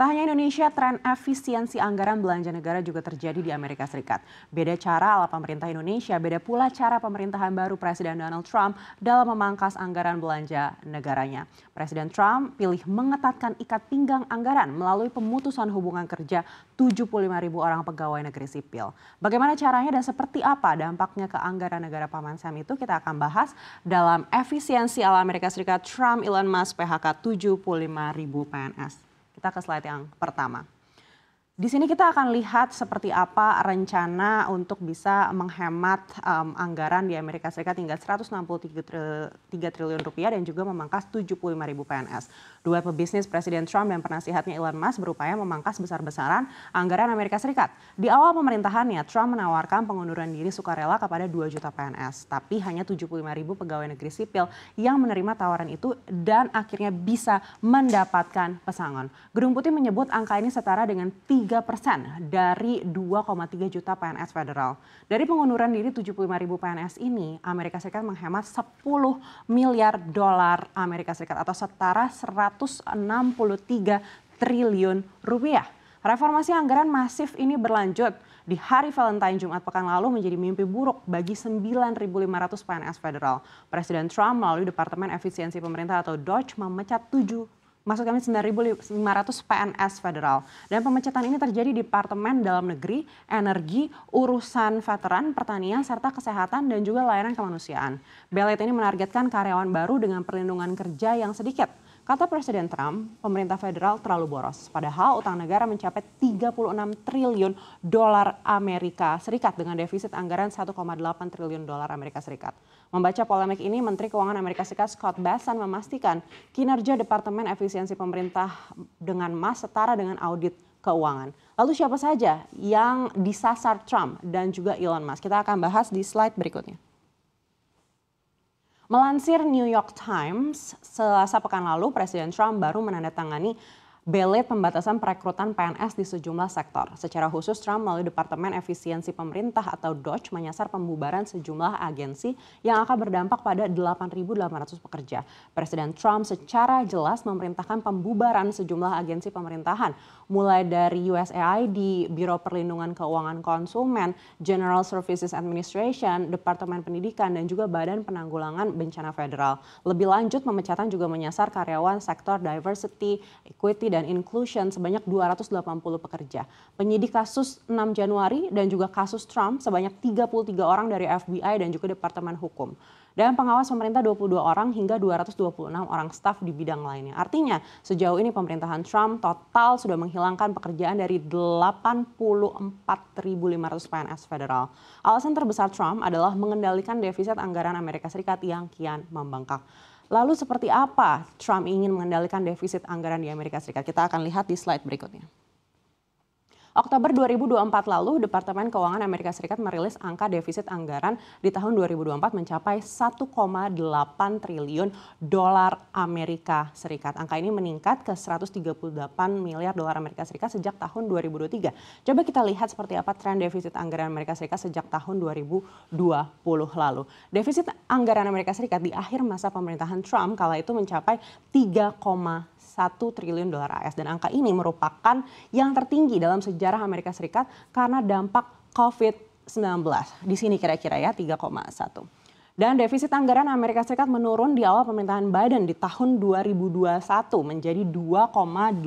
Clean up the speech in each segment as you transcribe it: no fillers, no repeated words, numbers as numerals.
Tak hanya Indonesia, tren efisiensi anggaran belanja negara juga terjadi di Amerika Serikat. Beda cara ala pemerintah Indonesia, beda pula cara pemerintahan baru Presiden Donald Trump dalam memangkas anggaran belanja negaranya. Presiden Trump pilih mengetatkan ikat pinggang anggaran melalui pemutusan hubungan kerja 75.000 orang pegawai negeri sipil. Bagaimana caranya dan seperti apa dampaknya ke anggaran negara Paman Sam itu kita akan bahas dalam efisiensi ala Amerika Serikat Trump Elon Musk PHK 75.000 PNS. Kita ke slide yang pertama. Di sini kita akan lihat seperti apa rencana untuk bisa menghemat anggaran di Amerika Serikat hingga 163 triliun rupiah dan juga memangkas 75.000 PNS. Dua pebisnis Presiden Trump dan penasihatnya Elon Musk berupaya memangkas besar-besaran anggaran Amerika Serikat. Di awal pemerintahannya, Trump menawarkan pengunduran diri sukarela kepada 2 juta PNS. Tapi hanya 75.000 pegawai negeri sipil yang menerima tawaran itu dan akhirnya bisa mendapatkan pesangon. Gedung Putih menyebut angka ini setara dengan 3% dari 2,3 juta PNS federal. Dari pengunduran diri 75.000 PNS ini, Amerika Serikat menghemat 10 miliar dolar Amerika Serikat atau setara 163 triliun rupiah. Reformasi anggaran masif ini berlanjut di hari Valentine Jumat pekan lalu menjadi mimpi buruk bagi 9.500 PNS federal. Presiden Trump melalui Departemen Efisiensi Pemerintah atau DOGE memecat 9.500 PNS federal. Dan pemecatan ini terjadi di Departemen Dalam Negeri, Energi, Urusan Veteran, Pertanian, serta Kesehatan dan juga Layanan Kemanusiaan. Bellet ini menargetkan karyawan baru dengan perlindungan kerja yang sedikit. Kata Presiden Trump, pemerintah federal terlalu boros. Padahal utang negara mencapai 36 triliun dolar Amerika Serikat dengan defisit anggaran 1,8 triliun dolar Amerika Serikat. Membaca polemik ini, Menteri Keuangan Amerika Serikat Scott Bessent memastikan kinerja Departemen Efisiensi Pemerintah dengan Musk setara dengan audit keuangan. Lalu siapa saja yang disasar Trump dan juga Elon Musk? Kita akan bahas di slide berikutnya. Melansir New York Times, Selasa pekan lalu Presiden Trump baru menandatangani belet pembatasan perekrutan PNS di sejumlah sektor. Secara khusus, Trump melalui Departemen Efisiensi Pemerintah atau DOGE menyasar pembubaran sejumlah agensi yang akan berdampak pada 8.800 pekerja. Presiden Trump secara jelas memerintahkan pembubaran sejumlah agensi pemerintahan, mulai dari USAID, Biro Perlindungan Keuangan Konsumen, General Services Administration, Departemen Pendidikan, dan juga Badan Penanggulangan Bencana Federal. Lebih lanjut, pemecatan juga menyasar karyawan sektor diversity, equity, dan inclusion sebanyak 280 pekerja. Penyidik kasus 6 Januari dan juga kasus Trump sebanyak 33 orang dari FBI dan juga Departemen Hukum. Dan pengawas pemerintah 22 orang hingga 226 orang staf di bidang lainnya. Artinya sejauh ini pemerintahan Trump total sudah menghilangkan pekerjaan dari 84.500 PNS federal. Alasan terbesar Trump adalah mengendalikan defisit anggaran Amerika Serikat yang kian membengkak. Lalu seperti apa Trump ingin mengendalikan defisit anggaran di Amerika Serikat? Kita akan lihat di slide berikutnya. Oktober 2024 lalu, Departemen Keuangan Amerika Serikat merilis angka defisit anggaran di tahun 2024 mencapai 1,8 triliun dolar Amerika Serikat. Angka ini meningkat ke 138 miliar dolar Amerika Serikat sejak tahun 2023. Coba kita lihat seperti apa tren defisit anggaran Amerika Serikat sejak tahun 2020 lalu. Defisit anggaran Amerika Serikat di akhir masa pemerintahan Trump kala itu mencapai 3,1 triliun dolar AS dan angka ini merupakan yang tertinggi dalam sejarah Amerika Serikat karena dampak COVID-19. Di sini kira-kira ya 3,1. Dan defisit anggaran Amerika Serikat menurun di awal pemerintahan Biden di tahun 2021 menjadi 2,8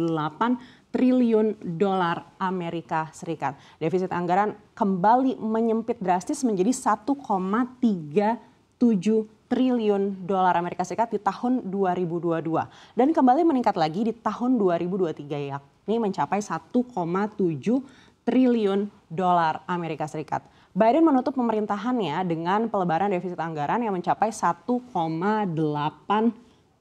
triliun dolar Amerika Serikat. Defisit anggaran kembali menyempit drastis menjadi 1,37 triliun dolar Amerika Serikat di tahun 2022 dan kembali meningkat lagi di tahun 2023 yakni mencapai 1,7 triliun dolar Amerika Serikat. Biden menutup pemerintahannya dengan pelebaran defisit anggaran yang mencapai 1,8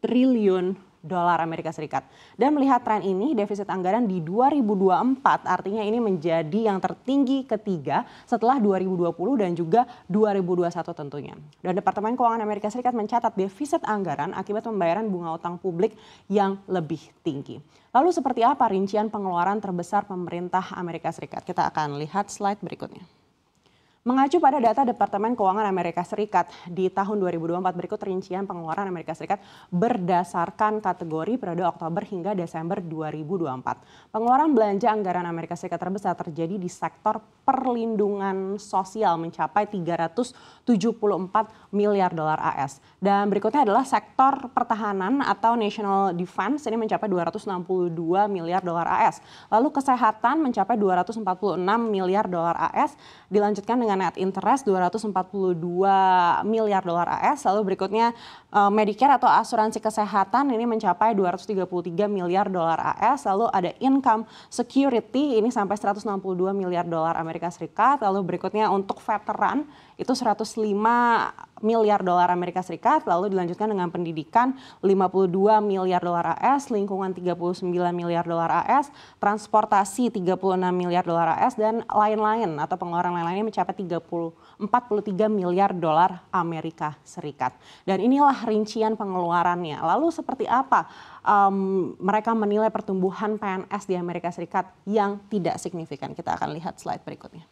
triliun dolar Amerika Serikat. Dan melihat tren ini, defisit anggaran di 2024 artinya ini menjadi yang tertinggi ketiga setelah 2020 dan juga 2021 tentunya. Dan Departemen Keuangan Amerika Serikat mencatat defisit anggaran akibat pembayaran bunga utang publik yang lebih tinggi. Lalu seperti apa rincian pengeluaran terbesar pemerintah Amerika Serikat? Kita akan lihat slide berikutnya. Mengacu pada data Departemen Keuangan Amerika Serikat, di tahun 2024 berikut rincian pengeluaran Amerika Serikat berdasarkan kategori periode Oktober hingga Desember 2024. Pengeluaran belanja anggaran Amerika Serikat terbesar terjadi di sektor perlindungan sosial mencapai 374 miliar dolar AS. Dan berikutnya adalah sektor pertahanan atau National Defense, ini mencapai 262 miliar dolar AS. Lalu kesehatan mencapai 246 miliar dolar AS, dilanjutkan dengan net interest 242 miliar dolar AS. Lalu berikutnya Medicare atau asuransi kesehatan ini mencapai 233 miliar dolar AS. Lalu ada income security ini sampai 162 miliar dolar Amerika Serikat. Lalu berikutnya untuk veteran itu 105 miliar dolar Amerika Serikat. Lalu dilanjutkan dengan pendidikan 52 miliar dolar AS, lingkungan 39 miliar dolar AS, transportasi 36 miliar dolar AS, dan lain-lain atau pengeluaran lain-lainnya mencapai 43 miliar dolar Amerika Serikat. Dan inilah rincian pengeluarannya. Lalu seperti apa mereka menilai pertumbuhan PNS di Amerika Serikat yang tidak signifikan? Kita akan lihat slide berikutnya.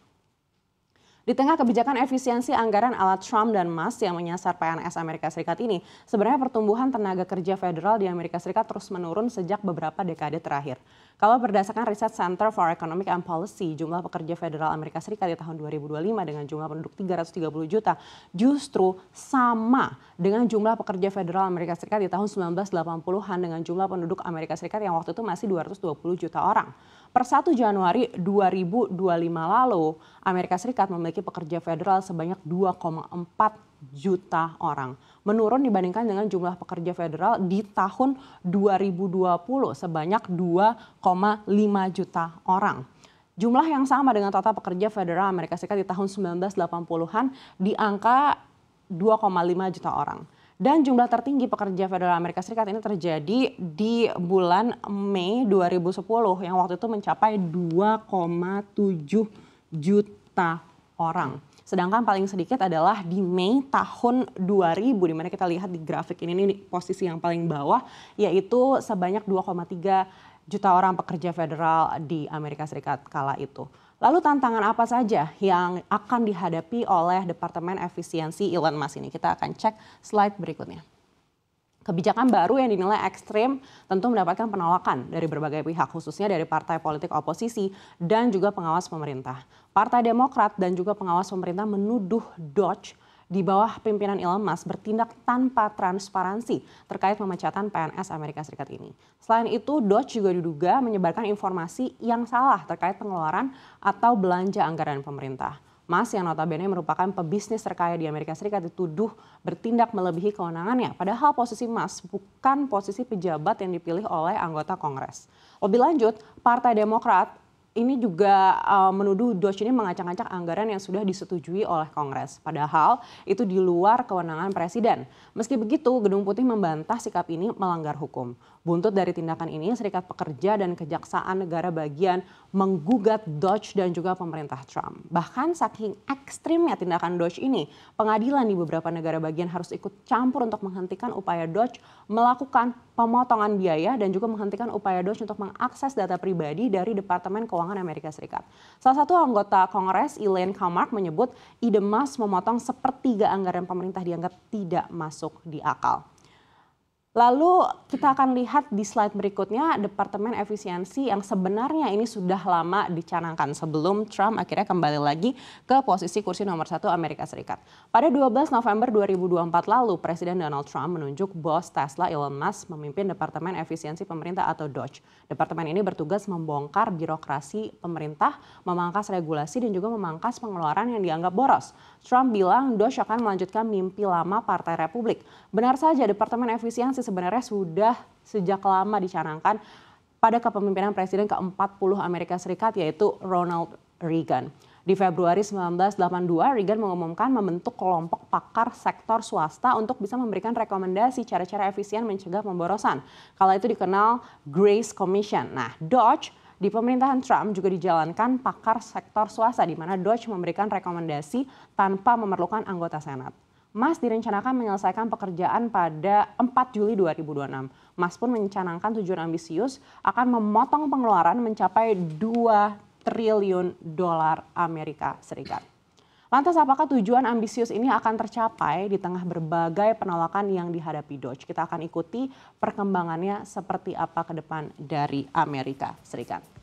Di tengah kebijakan efisiensi anggaran ala Trump dan Musk yang menyasar PNS Amerika Serikat ini, sebenarnya pertumbuhan tenaga kerja federal di Amerika Serikat terus menurun sejak beberapa dekade terakhir. Kalau berdasarkan riset Center for Economic and Policy, jumlah pekerja federal Amerika Serikat di tahun 2025 dengan jumlah penduduk 330 juta justru sama dengan jumlah pekerja federal Amerika Serikat di tahun 1980-an dengan jumlah penduduk Amerika Serikat yang waktu itu masih 220 juta orang. Per 1 Januari 2025 lalu, Amerika Serikat memiliki pekerja federal sebanyak 2,4 juta orang. Menurun dibandingkan dengan jumlah pekerja federal di tahun 2020 sebanyak 2,5 juta orang. Jumlah yang sama dengan total pekerja federal Amerika Serikat di tahun 1980-an di angka 2,5 juta orang. Dan jumlah tertinggi pekerja federal Amerika Serikat ini terjadi di bulan Mei 2010 yang waktu itu mencapai 2,7 juta orang. Sedangkan paling sedikit adalah di Mei tahun 2000, di mana kita lihat di grafik ini posisi yang paling bawah, yaitu sebanyak 2,3 juta orang pekerja federal di Amerika Serikat kala itu. Lalu tantangan apa saja yang akan dihadapi oleh Departemen Efisiensi Elon Musk ini? Kita akan cek slide berikutnya. Kebijakan baru yang dinilai ekstrim tentu mendapatkan penolakan dari berbagai pihak, khususnya dari partai politik oposisi dan juga pengawas pemerintah. Partai Demokrat dan juga pengawas pemerintah menuduh Doge di bawah pimpinan Elon Musk bertindak tanpa transparansi terkait pemecatan PNS Amerika Serikat ini. Selain itu, Doge juga diduga menyebarkan informasi yang salah terkait pengeluaran atau belanja anggaran pemerintah. Musk yang notabene merupakan pebisnis terkaya di Amerika Serikat dituduh bertindak melebihi kewenangannya. Padahal posisi Musk bukan posisi pejabat yang dipilih oleh anggota Kongres. Lebih lanjut, Partai Demokrat ini juga menuduh Doge ini mengacak-acak anggaran yang sudah disetujui oleh Kongres. Padahal itu di luar kewenangan Presiden. Meski begitu, Gedung Putih membantah sikap ini melanggar hukum. Buntut dari tindakan ini, Serikat Pekerja dan Kejaksaan Negara Bagian menggugat Doge dan juga pemerintah Trump. Bahkan saking ekstrimnya tindakan Doge ini, pengadilan di beberapa negara bagian harus ikut campur untuk menghentikan upaya Doge melakukan pemotongan biaya dan juga menghentikan upaya Doge untuk mengakses data pribadi dari Departemen Keuangan Amerika Serikat. Salah satu anggota Kongres, Elaine Kamarck, menyebut ide Musk memotong sepertiga anggaran pemerintah dianggap tidak masuk di akal. Lalu kita akan lihat di slide berikutnya Departemen Efisiensi yang sebenarnya ini sudah lama dicanangkan sebelum Trump akhirnya kembali lagi ke posisi kursi nomor 1 Amerika Serikat. Pada 12 November 2024 lalu, Presiden Donald Trump menunjuk bos Tesla Elon Musk memimpin Departemen Efisiensi Pemerintah atau DOGE. Departemen ini bertugas membongkar birokrasi pemerintah, memangkas regulasi dan juga memangkas pengeluaran yang dianggap boros. Trump bilang DOGE akan melanjutkan mimpi lama Partai Republik. Benar saja, Departemen Efisiensi sebenarnya sudah sejak lama dicanangkan pada kepemimpinan Presiden ke-40 Amerika Serikat yaitu Ronald Reagan. Di Februari 1982, Reagan mengumumkan membentuk kelompok pakar sektor swasta untuk bisa memberikan rekomendasi cara-cara efisien mencegah pemborosan. Kala itu dikenal Grace Commission. Nah, DOGE di pemerintahan Trump juga dijalankan pakar sektor swasta di mana DOGE memberikan rekomendasi tanpa memerlukan anggota Senat. Musk direncanakan menyelesaikan pekerjaan pada 4 Juli 2026. Musk pun mencanangkan tujuan ambisius akan memotong pengeluaran mencapai 2 triliun dolar Amerika Serikat. Lantas apakah tujuan ambisius ini akan tercapai di tengah berbagai penolakan yang dihadapi Doge? Kita akan ikuti perkembangannya seperti apa ke depan dari Amerika Serikat.